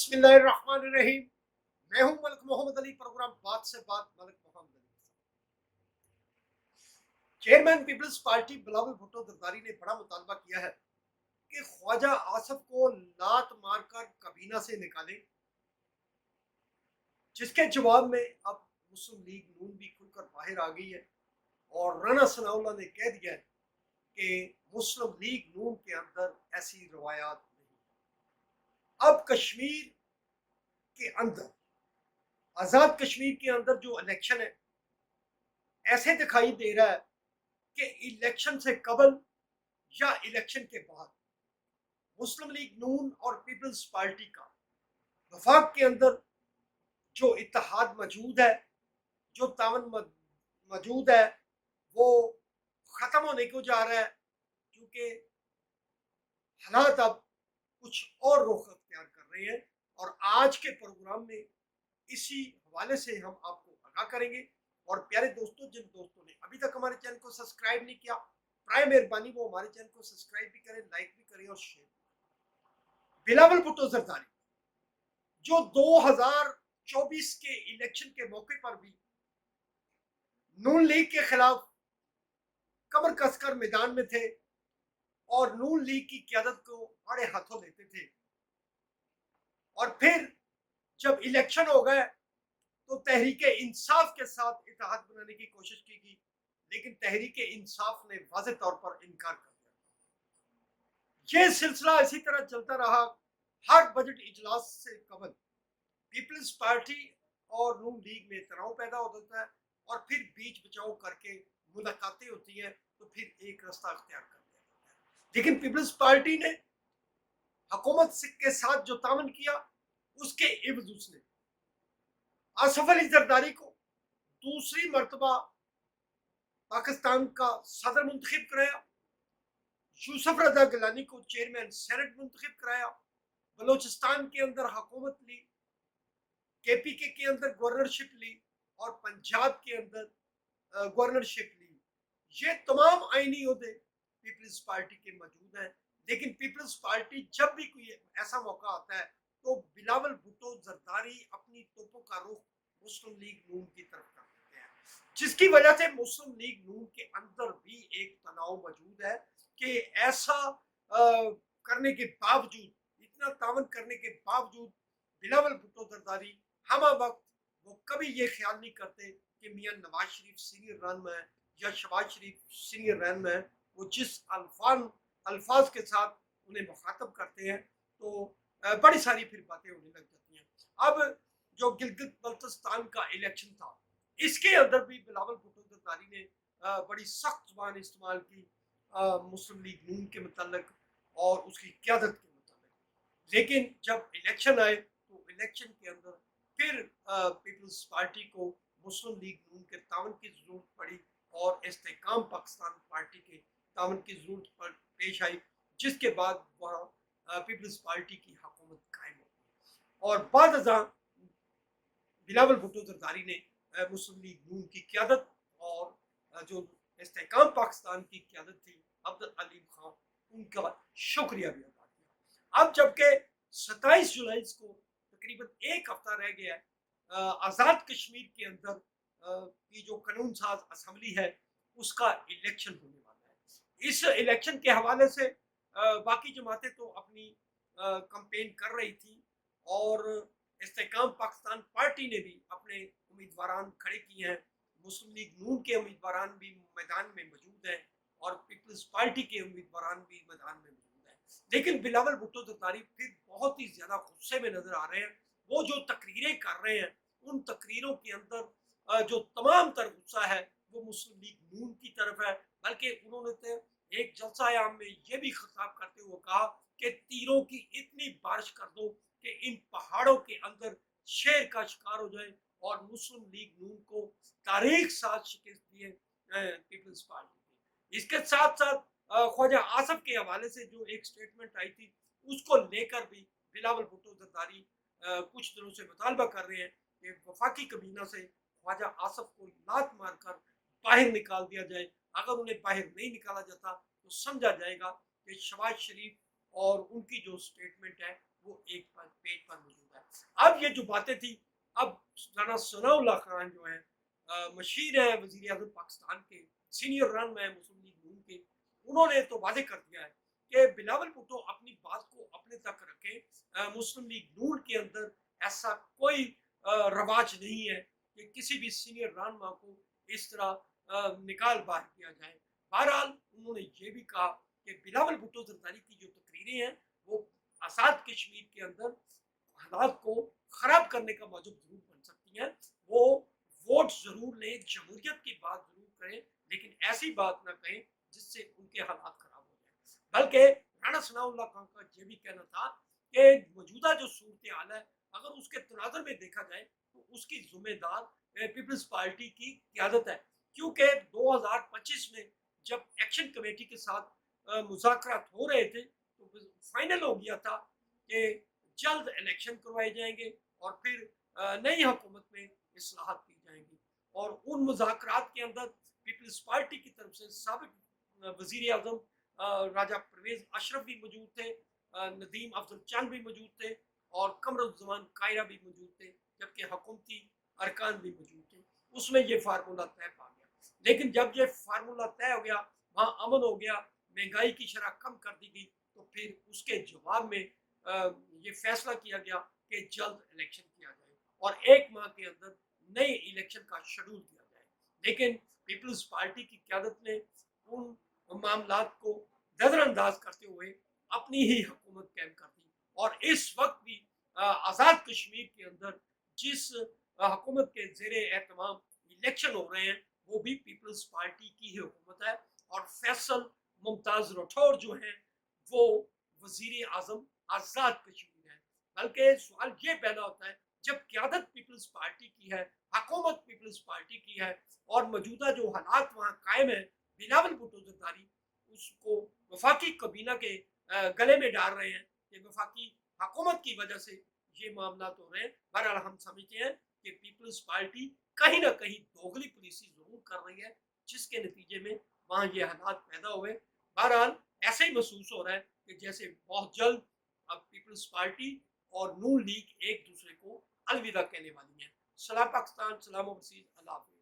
बिस्मिल्लाहिर्रहमानिर्रहीम। मैं हूं मलिक मोहम्मद अली। प्रोग्राम बात से बात Malik Mohammad Ali. Chairman People's Party Bilawal Bhutto Zardari ने बड़ा मुतालबा किया है कि ख्वाजा आसफ को लात मारकर कबीना से निकालें, जिसके जवाब में अब मुस्लिम लीग नून भी खुलकर बाहर आ गई है और राना सनाउल्लाह ने कह दिया है कि मुस्लिम लीग नून के अंदर ऐसी रवायात नहीं। अब कश्मीर के अंदर, आज़ाद कश्मीर के अंदर जो इलेक्शन है, ऐसे दिखाई दे रहा है कि इलेक्शन से कबल या इलेक्शन के बाद मुस्लिम लीग नून और पीपल्स पार्टी का वफाक के अंदर जो इत्तेहाद मौजूद है, जो तावन मौजूद है, वो ख़त्म होने को जा रहा है, क्योंकि हालात अब कुछ और रुख अख्तियार कर रहे हैं। और आज के प्रोग्राम में इसी हवाले से हम आपको आगाह करेंगे। और प्यारे दोस्तों, जिन दोस्तों ने अभी तक हमारे चैनल को सब्सक्राइब नहीं किया, प्राय मेहरबानी वो हमारे चैनल को सब्सक्राइब भी करें, लाइक भी करें और शेयर भी। बिलावल भुट्टो जरदारी जो 2024 के इलेक्शन के मौके पर भी नून लीग के खिलाफ कमर कसकर मैदान में थे और नून लीग की क़यादत को बड़े हाथों लेते थे, और फिर जब इलेक्शन हो गए तो तहरीके इंसाफ के साथ इत्तेहाद बनाने की कोशिश की गई, लेकिन तहरीके इंसाफ ने वाज़ेह तौर पर इनकार कर दिया। ये सिलसिला इसी तरह चलता रहा। हर बजट इजलास से कबल पीपल्स पार्टी और नून लीग में तनाव पैदा हो जाता है और फिर बीच बचाव करके मुलाकातें होती हैं, तो फिर एक रास्ता अख्तियार कर लिया जाता है। लेकिन पीपल्स पार्टी ने हुकूमत के साथ जो तामन किया, उसके एवज उसने आसफ अली जरदारी को दूसरी मरतबा पाकिस्तान का सदर मुंतखब कराया, यूसुफ रजा गिलानी को चेयरमैन सेनेट मुंतखब कराया, बलोचिस्तान के अंदर हुकूमत ली, केपीके के अंदर गवर्नरशिप ली और पंजाब के अंदर गवर्नरशिप ली। ये तमाम आईनी ओहदे पीपल्स पार्टी के मौजूद हैं। लेकिन पीपल्स पार्टी जब भी कोई ऐसा मौका आता है तो बिलावल भुट्टो जरदारी अपनी तोपों का रुख मुस्लिम लीग नून की तरफ कर देते हैं, जिसकी वजह से मुस्लिम लीग नून के अंदर भी एक तनाव मौजूद है कि ऐसा करने के बावजूद, इतना तावन करने के बावजूद बिलावल भुट्टो जरदारी हम वक्त वो कभी ये ख्याल नहीं करते कि मियां नवाज शरीफ सीनियर रहनुमा है या शहबाज शरीफ सीनियर रहनुमा है। वो जिस अल्फाज के साथ उन्हें मुखातब करते हैं तो बड़ी सारी फिर बातें होने लग जाती हैं। अब जो गिलगित बल्तिस्तान का इलेक्शन था, इसके अंदर भी बिलावल भुट्टो जरदारी ने बड़ी सख्त जुबान इस्तेमाल की मुस्लिम लीग नून के मुतल्लिक और उसकी क़यादत के मुतल्लिक। लेकिन जब इलेक्शन आए तो इलेक्शन के अंदर फिर पीपल्स पार्टी को मुस्लिम लीग नून के तावन की जरूरत पड़ी और इस्तेकाम पाकिस्तान पार्टी के तावन की जरूरत पेश आई, जिसके बाद वहाँ पीपल्स पार्टी की हुकूमत कायम हो गई। और बाद बिलावल भुट्टो जरदारी ने मुस्लिम लीग नून की क़यादत और जो इस्तेकाम पाकिस्तान की क़यादत थी अब्दुल अलीम खान, उनका शुक्रिया भी अदा किया। अब जबकि 27 जुलाई को तकरीबन एक हफ्ता रह गया है आज़ाद कश्मीर के अंदर की जो कानून साज असम्बली है, उसका इलेक्शन होने वाला है। इस इलेक्शन के हवाले से बाकी जमातें तो अपनी कंपेन कर रही थी और इस्तेकाम पाकिस्तान पार्टी ने भी अपने उम्मीदवारान खड़े किए हैं। मुस्लिम लीग नून के उम्मीदवारान भी मैदान में मौजूद हैं और पीपल्स पार्टी के उम्मीदवारान भी मैदान में मौजूद हैं। लेकिन बिलावल भुट्टो जरदारी फिर बहुत ही ज्यादा गुस्से में नजर आ रहे हैं। वो जो तकरीरें कर रहे हैं, उन तकरीरों के अंदर जो तमाम तर गुस्सा है वो मुस्लिम लीग नून की तरफ है। बल्कि उन्होंने तो एक जलसा आम में ये भी खिताब करते हुए कहा कि तीरों की इतनी बारिश कर दो कि इन पहाड़ों के अंदर शेर का शिकार हो जाए, और मुस्लिम लीग नून को तारीख साथ शिकस्त दिए पीपल्स पार्टी। इसके साथ साथ ख्वाजा आसफ के हवाले से जो एक स्टेटमेंट आई थी, उसको लेकर भी बिलावल भुट्टो जरदारी कुछ दिनों से मुतालबा कर रहे हैं कि वफाकी कबीना से ख्वाजा आसफ को लात मारकर बाहर निकाल दिया जाए। अगर उन्हें बाहर नहीं निकाला जाता तो समझा जाएगा कि शहबाज शरीफ और उनकी जो स्टेटमेंट है वो एक पेज पर मौजूद है। अब ये जो बातें थी, अब राना सनाउल्लाह खान जो है मशीर है वजीर आजम पाकिस्तान के, सीनियर रन है मुस्लिम लीग नून के, उन्होंने तो वादे कर दिया है कि बिलावल भुट्टो अपनी बात को अपने तक रखें। मुस्लिम लीग नून के अंदर ऐसा कोई रवाज नहीं है कि किसी भी सीनियर रहनुमा को इस तरह निकाल बाहर किया जाए। बहरहाल उन्होंने ये भी कहा कि बिलावल भुट्टो जरदारी की जो तकरीरें हैं वो आज़ाद कश्मीर के अंदर हालात को खराब करने का मौजूद जरूर बन सकती हैं। वो वोट जरूर लें, जमहूरियत की बात जरूर करें, लेकिन ऐसी बात ना कहें जिससे उनके हालात खराब हो जाए। बल्कि राणा सनाउल्लाह खान का ये भी कहना था कि मौजूदा जो सूरत हाल है अगर उसके तनाजर में देखा जाए तो उसकी जिम्मेदार पीपल्स पार्टी की क्यादत है, क्योंकि 2025 में जब एक्शन कमेटी के साथ मुज़ाकरात हो रहे थे तो फाइनल हो गया था कि जल्द इलेक्शन करवाए जाएंगे और फिर नई हुकूमत में इस्लाहात की जाएंगी। और उन मुज़ाकरात के अंदर पीपल्स पार्टी की तरफ से साबिक वजीर आजम राजा परवेज अशरफ भी मौजूद थे, नदीम अफजल चंद भी मौजूद थे और कमरुज़्ज़मान कायरा भी मौजूद थे, जबकि हुकूमती अरकान भी मौजूद थे। उसमें ये फार्मूला तय पा गया। लेकिन जब ये फार्मूला तय हो गया, वहाँ अमन हो गया, महंगाई की शरह कम कर दी गई, तो फिर उसके जवाब में ये फैसला किया गया कि जल्द इलेक्शन किया जाए और 1 माह के अंदर नए इलेक्शन का शेड्यूल किया जाए। लेकिन पीपल्स पार्टी की क्यादत ने उन मामलात को नजरअंदाज करते हुए अपनी ही हुकूमत कायम कर दी और इस वक्त भी आज़ाद कश्मीर के अंदर जिस हुकूमत के जेर एहतमाम इलेक्शन हो रहे हैं वो भी पीपल्स पार्टी की ही हुकूमत है और फैसल मुमताज राठौर जो है वो वजीर आजम आज़ाद कश्मीर है। बल्कि सवाल ये पैदा होता है जब क्यादत पीपल्स पार्टी की है, हुकूमत पीपल्स पार्टी की है और मौजूदा जो हालात वहाँ कायम है, बिलावल भुट्टो जरदारी उसको वफाकी कबीना के गले में डाल रहे हैं कि वफाकी हुकूमत की वजह से ये मामला हो रहे हैं। बहरहाल हम समझते हैं कि पीपल्स पार्टी कहीं ना कहीं दोगली पॉलिसी जरूर कर रही है, जिसके नतीजे में वहाँ ये हालात पैदा हुए। बहरहाल ऐसे ही महसूस हो रहा है कि जैसे बहुत जल्द अब पीपल्स पार्टी और नून लीग एक दूसरे को अलविदा कहने वाली है। सलाम पाकिस्तान, सलाम ओवरसीज, अल्लाह हाफिज़।